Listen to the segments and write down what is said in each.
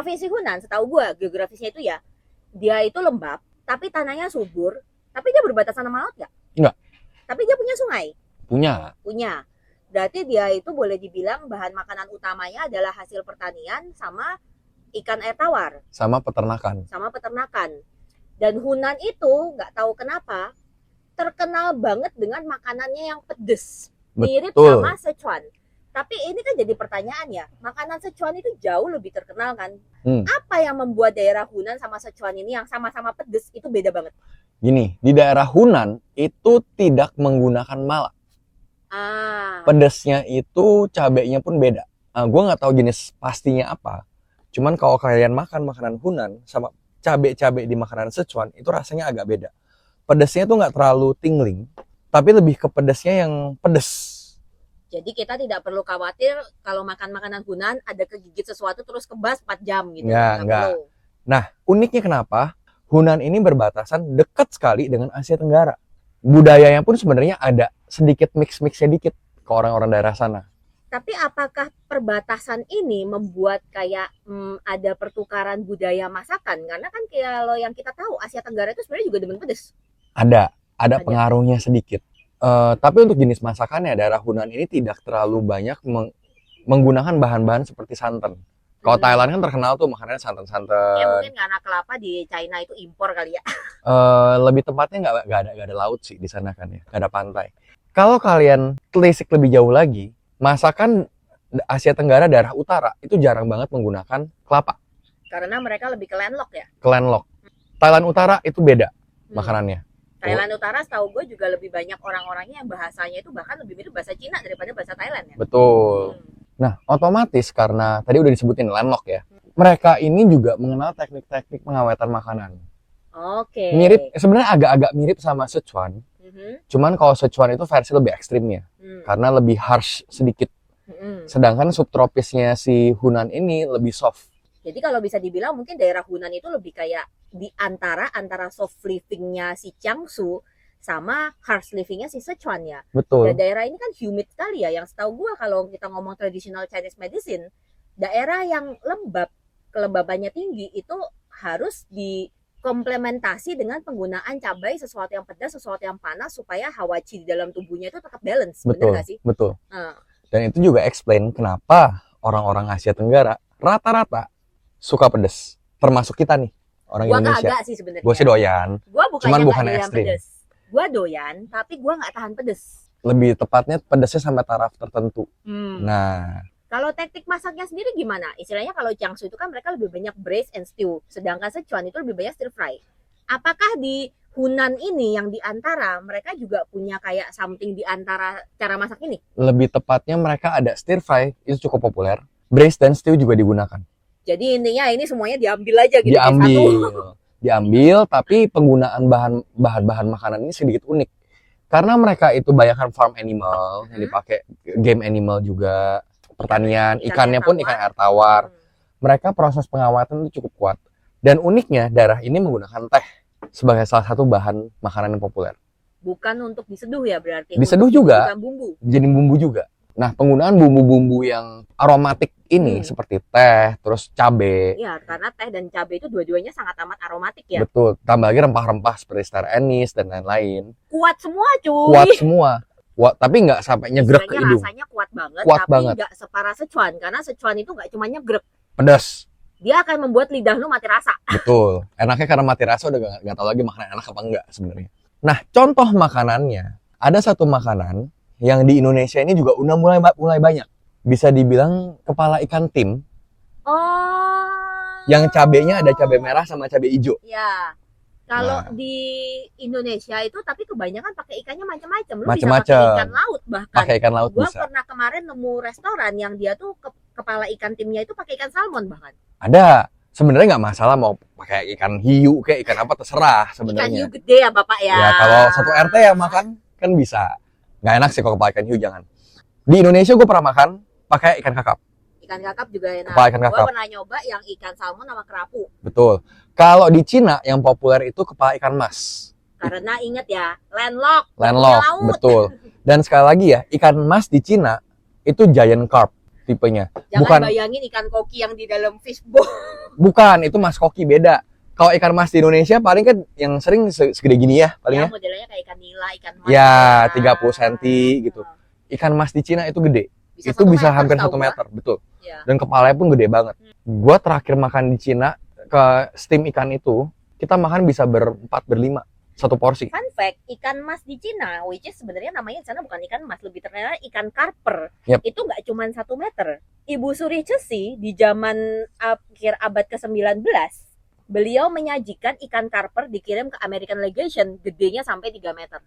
Provinsi Hunan, setahu gue geografisnya itu ya, dia itu lembab, tapi tanahnya subur, tapi dia berbatasan sama laut nggak? Nggak. Tapi dia punya sungai? Punya. Berarti dia itu boleh dibilang bahan makanan utamanya adalah hasil pertanian sama ikan air tawar. Sama peternakan. Dan Hunan itu nggak tahu kenapa terkenal banget dengan makanannya yang pedes. Mirip Betul. sama Sichuan. Tapi ini kan jadi pertanyaan ya, makanan Sichuan itu jauh lebih terkenal kan? Apa yang membuat daerah Hunan sama Sichuan ini yang sama-sama pedes itu beda banget? Gini, di daerah Hunan itu tidak menggunakan mala. Pedesnya itu cabenya pun beda. Gue nggak tahu jenis pastinya apa. Cuman kalau kalian makan makanan Hunan sama cabai-cabai di makanan Sichuan itu rasanya agak beda. Pedesnya tuh nggak terlalu tingling, tapi lebih ke pedesnya yang pedes. Jadi kita tidak perlu khawatir kalau makan makanan Hunan ada kegigit sesuatu terus kebas 4 jam gitu. Enggak. Nah, uniknya kenapa? Hunan ini berbatasan dekat sekali dengan Asia Tenggara. Budayanya pun sebenarnya ada sedikit mix-mixnya dikit ke orang-orang daerah sana. Tapi apakah perbatasan ini membuat kayak ada pertukaran budaya masakan? Karena kan kalau yang kita tahu Asia Tenggara itu sebenarnya juga demen pedes. Ada pengaruhnya sedikit. Tapi untuk jenis masakannya daerah Hunan ini tidak terlalu banyak menggunakan bahan-bahan seperti santan. Kalau Thailand kan terkenal tuh makanannya santan-santan. Ya mungkin karena kelapa di China itu impor kali ya. Lebih tepatnya nggak ada laut sih di sana kan ya, nggak ada pantai. Kalau kalian telisik lebih jauh lagi, masakan Asia Tenggara daerah utara itu jarang banget menggunakan kelapa. Karena mereka lebih ke landlock ya. Thailand Utara itu beda makanannya. Thailand Utara setahu gue juga lebih banyak orang-orangnya yang bahasanya itu bahkan lebih mirip bahasa Cina daripada bahasa Thailand ya. Betul. Nah, otomatis karena tadi udah disebutin landlock ya. Mereka ini juga mengenal teknik-teknik pengawetan makanan. Oke. Mirip, sebenarnya agak-agak mirip sama Sichuan. Cuman kalau Sichuan itu versi lebih ekstrimnya. Karena lebih harsh sedikit. Sedangkan subtropisnya si Hunan ini lebih soft. Jadi kalau bisa dibilang mungkin daerah Hunan itu lebih kayak di antara soft livingnya si Jiangsu sama harsh livingnya si Sichuan ya. Betul. Dan daerah ini kan humid sekali ya. Yang setahu gue kalau kita ngomong traditional Chinese medicine, daerah yang lembab, kelembabannya tinggi itu harus dikomplementasi dengan penggunaan cabai, sesuatu yang pedas, sesuatu yang panas supaya hawa qi di dalam tubuhnya itu tetap balance. Bener nggak sih? Betul. Dan itu juga explain kenapa orang-orang Asia Tenggara rata-rata suka pedes, termasuk kita nih orang Indonesia. Gua kagak sih sebenarnya. Gue sih doyan. Cuman bukan ekstrim. Gue doyan, tapi gue nggak tahan pedes. Lebih tepatnya pedesnya sampai taraf tertentu. Nah, kalau teknik masaknya sendiri gimana? Istilahnya kalau Jiangsu itu kan mereka lebih banyak braise and stew, sedangkan Sichuan itu lebih banyak stir fry. Apakah di Hunan ini yang di antara mereka juga punya kayak something di antara cara masak ini? Lebih tepatnya mereka ada stir fry, itu cukup populer. Braise dan stew juga digunakan. Jadi intinya ini semuanya diambil aja gitu. Diambil, tapi penggunaan bahan-bahan makanan ini sedikit unik. Karena mereka itu banyakkan farm animal, yang dipakai game animal juga, pertanian, ikannya pun ikan air tawar. Mereka proses pengawatan itu cukup kuat. Dan uniknya daerah ini menggunakan teh sebagai salah satu bahan makanan yang populer. Bukan untuk diseduh ya berarti? Diseduh juga, bukan bumbu. Jadi bumbu juga. Nah, penggunaan bumbu-bumbu yang aromatik ini seperti teh, terus cabai. Iya, karena teh dan cabai itu dua-duanya sangat amat aromatik ya. Betul, tambah lagi rempah-rempah seperti star anise dan lain-lain. Kuat semua cuy. Kuat semua. Tapi nggak sampai nyegrek ke hidung. Rasanya kuat banget, tapi nggak separah Sichuan. Karena Sichuan itu nggak cuma nyegrek. Pedas. Dia akan membuat lidah lu mati rasa. Betul. Enaknya karena mati rasa udah nggak tahu lagi makanan enak apa enggak sebenarnya. Nah, contoh makanannya. Ada satu makanan yang di Indonesia ini juga udah mulai banyak. Bisa dibilang kepala ikan tim. Oh. Yang cabenya ada cabai merah sama cabai hijau. Ya. Kalau di Indonesia itu tapi kebanyakan pakai ikannya macam-macam. Lu Macam-macam. bisa pakai ikan laut bahkan. Pakai ikan laut Gua bisa. pernah kemarin nemu restoran yang dia tuh kepala ikan timnya itu pakai ikan salmon bahkan. Ada. Sebenarnya nggak masalah mau pakai ikan hiu kayak ikan apa terserah sebenarnya. Ikan hiu gede ya Bapak ya. Ya kalau satu RT yang makan kan bisa. Nggak enak sih kalau kepala ikan hiu jangan. Di Indonesia gue pernah makan pakai ikan kakap. Ikan kakap juga enak. Kepala ikan kakap. Gue pernah nyoba yang ikan salmon sama kerapu. Betul. Kalau di Cina yang populer itu kepala ikan mas. Karena inget ya, landlock, betul. Dan sekali lagi ya, ikan mas di Cina itu giant carp. tipenya. Jangan Bukan. bayangin ikan koki yang di dalam fishbowl. Bukan, itu mas koki beda. Kalau ikan mas di Indonesia paling kan yang sering segede gini ya Ya, palingnya. modelnya kayak ikan nila, ikan mas. Ya, 30 cm gitu. Ikan mas di Cina itu gede. Itu 1 bisa meter, hampir setahu 1 meter, betul. Ya. Dan kepalanya pun gede banget. Gua terakhir makan di Cina ke steam ikan itu, kita makan bisa berempat berlima satu porsi. Fun fact, ikan mas di Cina, which is sebenarnya namanya di sana bukan ikan mas, lebih terkenal ikan karper. Yep. Itu nggak cuma 1 meter. Ibu Suri Cesi di zaman akhir abad ke-19, beliau menyajikan ikan karper dikirim ke American Legation, gedenya sampai 3 meter.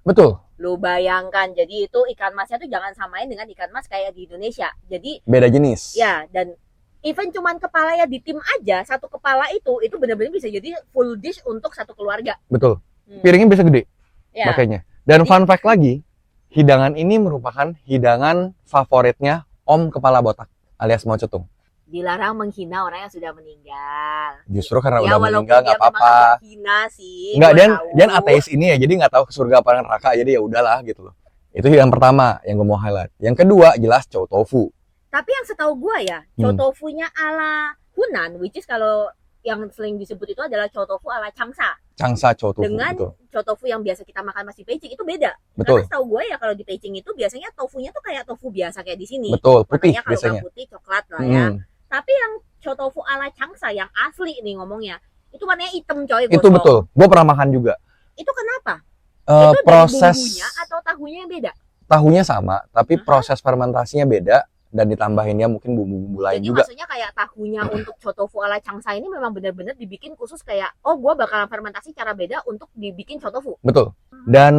Betul, Lu bayangkan, jadi itu ikan masnya tuh jangan samain dengan ikan mas kayak di Indonesia. Jadi beda jenis. ya, dan even cuman kepalanya di tim aja, satu kepala itu benar-benar bisa jadi full dish untuk satu keluarga. Betul. Piringnya bisa gede, Ya. makanya. Dan fun fact lagi, hidangan ini merupakan hidangan favoritnya Om Kepala Botak alias Mao Zedong. Dilarang menghina orang yang sudah meninggal. Justru karena Ya, udah walaupun meninggal dia nggak memang apa-apa. agak hina sih. Nggak, gua dan tahu. dan ateis ini ya, jadi nggak tahu ke surga apa neraka, jadi ya udahlah gitu loh. Itu yang pertama yang gue mau highlight. Yang kedua jelas chow tofu. Tapi yang setahu gua ya, chow tofunya ala Hunan, which is kalau yang sering disebut itu adalah chow tofu ala Changsha. Changsha chow tofu, Dengan betul. chow tofu yang biasa kita makan masih Beijing itu beda. Betul. Karena setahu gue ya kalau di Beijing itu biasanya tofunya tuh kayak tofu biasa kayak di sini. Betul, putih Makanya kalau biasanya. nggak putih coklat lah ya. Hmm, Tapi yang chow tofu ala Changsha yang asli nih ngomongnya, itu warnanya hitam coy, itu gosong. betul. Gue pernah makan juga. Itu kenapa? Itu dari Proses bumbunya atau tahunya yang beda? tahunya sama, tapi Aha. proses fermentasinya beda dan ditambahinnya mungkin bumbu-bumbu lain Jadi juga. maksudnya kayak tahunya untuk chow tofu ala Changsha ini memang benar-benar dibikin khusus kayak, oh gue bakalan fermentasi cara beda untuk dibikin chow tofu. Betul. Dan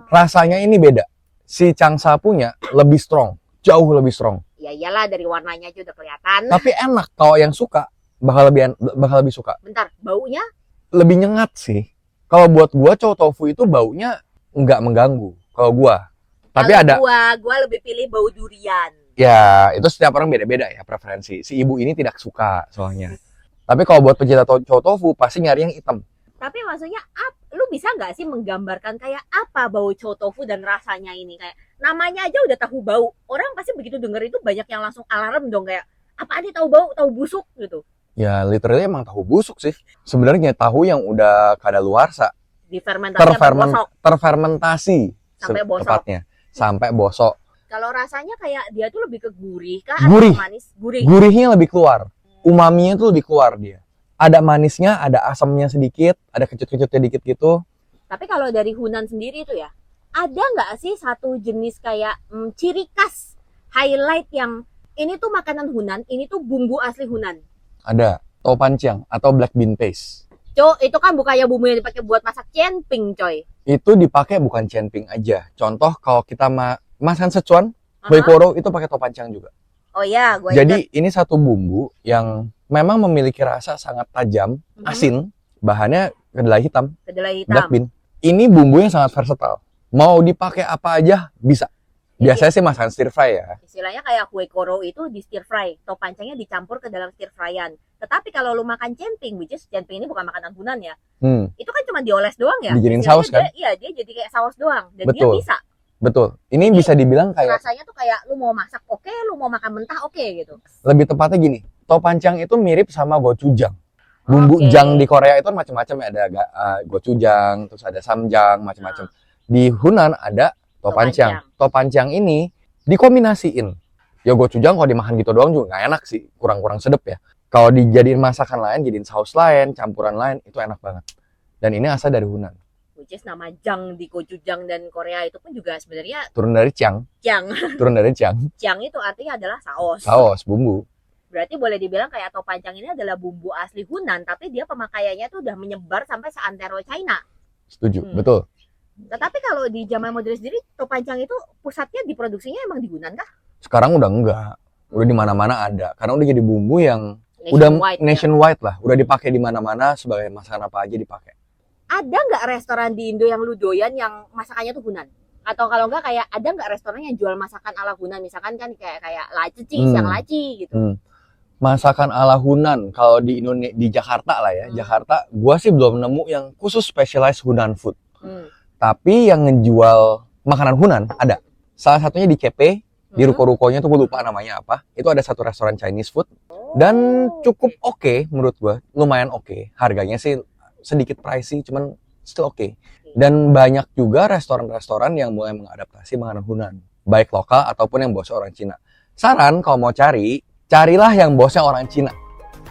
rasanya ini beda. Si Changsha punya lebih strong, jauh lebih strong. Ya iyalah dari warnanya aja udah kelihatan. Tapi enak, kalau yang suka bakal lebih suka. Bentar, baunya Lebih nyengat sih. Kalau buat gua chow tofu itu baunya nggak mengganggu. Kalau gua. Tapi kalau ada gua lebih pilih bau durian. ya, itu setiap orang beda-beda ya preferensi. Si ibu ini tidak suka soalnya. Tapi kalau buat pecinta chow tofu pasti nyari yang hitam. Tapi maksudnya, lu bisa nggak sih menggambarkan kayak apa bau chow tofu dan rasanya ini? Kayak namanya aja udah tahu bau. Orang pasti begitu denger itu banyak yang langsung alarm dong kayak, apa dia tahu bau, tahu busuk gitu. Ya literally emang tahu busuk sih. Sebenarnya tahu yang udah kadaluarsa, Difermentasi sampai bosok. terfermentasi Sampai bosok. tepatnya sampai bosok. Kalau rasanya kayak dia tuh lebih ke gurih kah Gurih. atau manis? Gurih. Gurihnya lebih keluar, umaminya tuh lebih keluar dia. Ada manisnya, ada asamnya sedikit, ada kecut-kecutnya dikit gitu. Tapi kalau dari Hunan sendiri itu ya, ada nggak sih satu jenis kayak ciri khas highlight yang ini tuh makanan Hunan, ini tuh bumbu asli Hunan? Ada topanjiang atau black bean paste. Itu kan bukannya bumbu yang dipakai buat masak cianping, coy. Itu dipakai bukan cianping aja. Contoh kalau kita makan Sichuan, Aha. Hoikoro itu pakai topanjiang juga. Oh iya, gue Jadi ini satu bumbu yang memang memiliki rasa sangat tajam, asin, bahannya kedelai hitam, kedelai black hitam. bean. Ini bumbu yang sangat versatile. Mau dipakai apa aja bisa. Biasanya sih masakan stir fry ya. Istilahnya kayak kue koro itu di stir fry, topancangnya dicampur ke dalam stir fryan. Tetapi kalau lu makan cianping, which is cianping ini bukan makanan Hunan ya, itu kan cuma dioles doang ya. Dijadiin Istilahnya saus kan? Iya, dia jadi kayak saus doang dan dia Betul. bisa. Betul. Ini bisa dibilang kayak Rasanya tuh kayak lu mau masak oke, lu mau makan mentah oke gitu. lebih tepatnya gini. Topanjiang itu mirip sama gochujang. Bumbu Oke. jang di Korea itu macam-macam ya, ada gochujang, terus ada samjang, macam-macam. Di Hunan ada topanjiang. Topanjiang ini dikombinasiin. Ya gochujang kalau dimakan gitu doang juga nggak enak sih, kurang-kurang sedep ya. Kalau dijadiin masakan lain, jadiin saus lain, campuran lain, itu enak banget. Dan ini asal dari Hunan. Which is nama jang di gochujang dan Korea itu pun juga sebenarnya Turun dari Chiang, jang. turun dari Chiang. Jang itu artinya adalah saus. Saus, bumbu. Berarti boleh dibilang kayak topancang ini adalah bumbu asli Hunan, tapi dia pemakaiannya tuh udah menyebar sampai seantero China. Setuju, betul. Tetapi kalau di zaman modern sendiri, topancang itu pusatnya diproduksinya emang di Hunan kah? Sekarang udah enggak. Udah di mana-mana ada. Karena udah jadi bumbu yang udah Nationwide ya. nationwide lah. Udah dipakai di mana-mana sebagai masakan apa aja dipakai. Ada nggak restoran di Indo yang lu doyan yang masakannya tuh Hunan? Atau kalau nggak kayak ada nggak restoran yang jual masakan ala Hunan? Misalkan kan kayak laci, siang laci gitu. Masakan ala Hunan kalau di Indonesia, di Jakarta lah ya. Jakarta, gua sih belum nemu yang khusus specialized Hunan food. Tapi yang ngejual makanan Hunan ada. Salah satunya di KP Di ruko-rukonya tuh gue lupa namanya apa. Itu ada satu restoran Chinese food dan cukup oke menurut gue, lumayan oke. Harganya sih sedikit pricey, cuman still oke. Dan banyak juga restoran-restoran yang mulai mengadaptasi makanan Hunan, baik lokal ataupun yang bosnya orang Cina. Saran kalau mau carilah yang bosnya orang Cina.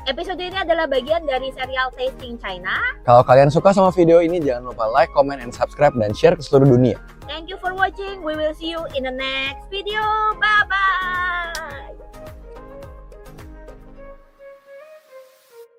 Episode ini adalah bagian dari serial Tasting China. Kalau kalian suka sama video ini, jangan lupa like, comment, and subscribe, dan share ke seluruh dunia. Thank you for watching. We will see you in the next video. Bye-bye.